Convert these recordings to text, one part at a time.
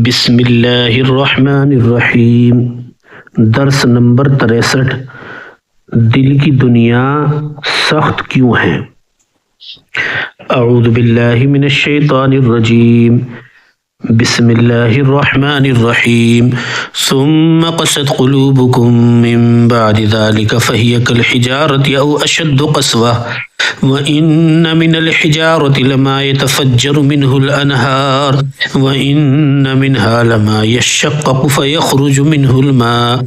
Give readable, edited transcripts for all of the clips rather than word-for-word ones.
بسم اللہ الرحمن الرحیم۔ درس نمبر 63۔ دل کی دنیا سخت کیوں ہے؟ اعوذ باللہ من الشیطان الرجیم، بسم اللہ الرحمن الرحیم۔ ثم قست قلوبکم من بعد ذلك فهي كالحجارة او اشد قسوة وَإِنَّ مِنَ الْحِجَارَةِ لَمَا يَتَفَجَّرُ مِنْهُ الْأَنْهَارُ وَإِنَّ مِنْهَا لَمَا يَشَّقَّقُ فَيَخْرُجُ مِنْهُ الْمَاءُ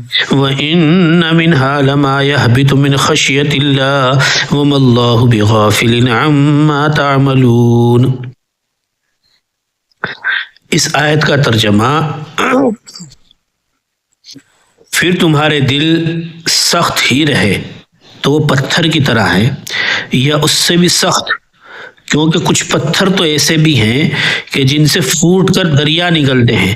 وَإِنَّ مِنْهَا لَمَا يَهْبِطُ مِنْ خَشْيَةِ اللَّهِ وَمَا اللَّهُ بِغَافِلٍ عَمَّا تَعْمَلُونَ۔ اس آیت کا ترجمہ، پھر تمہارے دل سخت ہی رہے تو وہ پتھر کی طرح ہے یا اس سے بھی سخت، کیونکہ کچھ پتھر تو ایسے بھی ہیں کہ جن سے پھوٹ کر دریا نکلتے ہیں،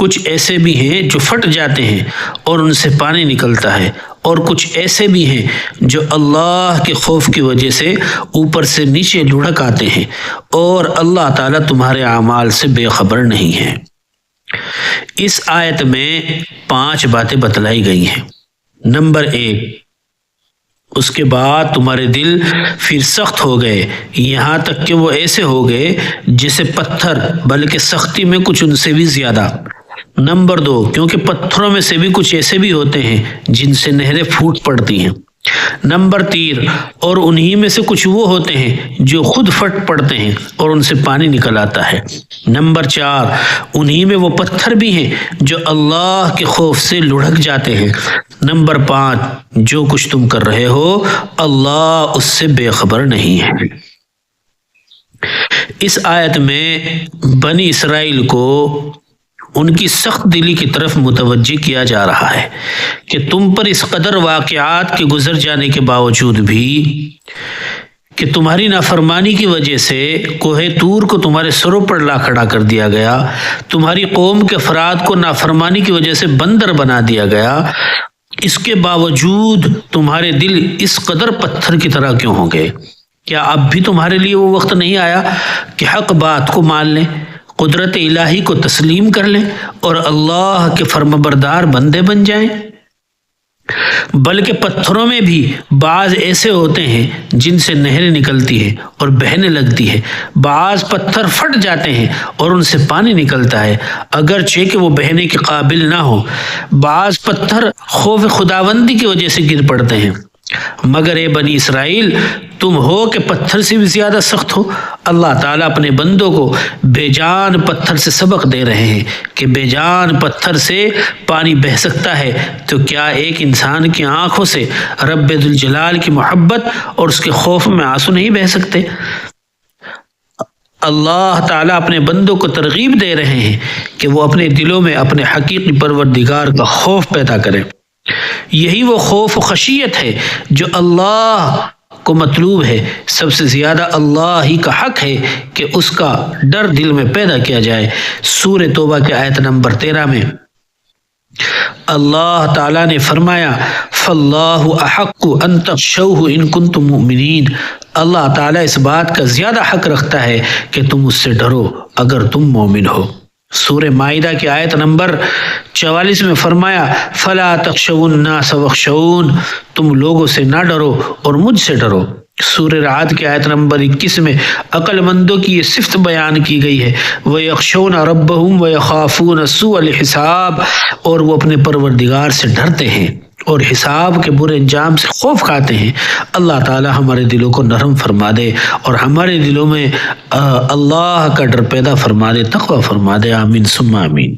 کچھ ایسے بھی ہیں جو پھٹ جاتے ہیں اور ان سے پانی نکلتا ہے، اور کچھ ایسے بھی ہیں جو اللہ کے خوف کی وجہ سے اوپر سے نیچے لڑھک آتے ہیں، اور اللہ تعالیٰ تمہارے اعمال سے بے خبر نہیں ہے۔ اس آیت میں 5 باتیں بتلائی گئی ہیں۔ نمبر 1، اس کے بعد تمہارے دل پھر سخت ہو گئے، یہاں تک کہ وہ ایسے ہو گئے جیسے پتھر، بلکہ سختی میں کچھ ان سے بھی زیادہ۔ نمبر 2، کیونکہ پتھروں میں سے بھی کچھ ایسے بھی ہوتے ہیں جن سے نہریں پھوٹ پڑتی ہیں۔ نمبر 3، اور انہی میں سے کچھ وہ ہوتے ہیں جو خود پھٹ پڑتے ہیں اور ان سے پانی نکل آتا ہے۔ نمبر 4، انہی میں وہ پتھر بھی ہیں جو اللہ کے خوف سے لڑھک جاتے ہیں۔ نمبر 5، جو کچھ تم کر رہے ہو اللہ اس سے بے خبر نہیں ہے۔ اس آیت میں بنی اسرائیل کو ان کی سخت دلی کی طرف متوجہ کیا جا رہا ہے کہ تم پر اس قدر واقعات کے گزر جانے کے باوجود بھی کہ تمہاری نافرمانی کی وجہ سے کوہ طور کو تمہارے سروں پر لا کھڑا کر دیا گیا، تمہاری قوم کے افراد کو نافرمانی کی وجہ سے بندر بنا دیا گیا، اس کے باوجود تمہارے دل اس قدر پتھر کی طرح کیوں ہو گئے؟ کیا اب بھی تمہارے لیے وہ وقت نہیں آیا کہ حق بات کو مان لیں، قدرت الہی کو تسلیم کر لیں اور اللہ کے فرمانبردار بندے بن جائیں؟ بلکہ پتھروں میں بھی بعض ایسے ہوتے ہیں جن سے نہریں نکلتی ہیں اور بہنے لگتی ہے، بعض پتھر پھٹ جاتے ہیں اور ان سے پانی نکلتا ہے اگرچہ کہ وہ بہنے کے قابل نہ ہو، بعض پتھر خوف خداوندی کی وجہ سے گر پڑتے ہیں۔ مگر اے بنی اسرائیل، تم ہو کہ پتھر سے بھی زیادہ سخت ہو۔ اللہ تعالیٰ اپنے بندوں کو بے جان پتھر سے سبق دے رہے ہیں کہ بے جان پتھر سے پانی بہہ سکتا ہے، تو کیا ایک انسان کی آنکھوں سے رب ذوالجلال کی محبت اور اس کے خوف میں آنسو نہیں بہہ سکتے؟ اللہ تعالیٰ اپنے بندوں کو ترغیب دے رہے ہیں کہ وہ اپنے دلوں میں اپنے حقیقی پروردگار کا خوف پیدا کریں۔ یہی وہ خوف و خشیت ہے جو اللہ کو مطلوب ہے۔ سب سے زیادہ اللہ ہی کا حق ہے کہ اس کا ڈر دل میں پیدا کیا جائے۔ سورہ توبہ کی آیت نمبر 13 میں اللہ تعالیٰ نے فرمایا، فَاللَّهُ أَحَقُّ أَن تَخْشَوْهُ إِن كُنتُم مُؤْمِنِينَ۔ اللہ تعالیٰ اس بات کا زیادہ حق رکھتا ہے کہ تم اس سے ڈرو اگر تم مومن ہو۔ سورہ مائدہ کی آیت نمبر 44 میں فرمایا، فَلَا تَخْشَوُا النَّاسَ وَاخْشَوْنِ۔ تم لوگوں سے نہ ڈرو اور مجھ سے ڈرو۔ سورہ رعد کی آیت نمبر 21 میں عقل مندوں کی یہ صفت بیان کی گئی ہے، وَيَخْشَوْنَ رَبَّهُمْ وَيَخَافُونَ سُوءَ الْحِسَابِ۔ اور وہ اپنے پروردگار سے ڈرتے ہیں اور حساب کے برے انجام سے خوف کھاتے ہیں۔ اللہ تعالی ہمارے دلوں کو نرم فرما دے اور ہمارے دلوں میں اللہ کا ڈر پیدا فرما دے، تقوی فرما دے۔ آمین ثم آمین۔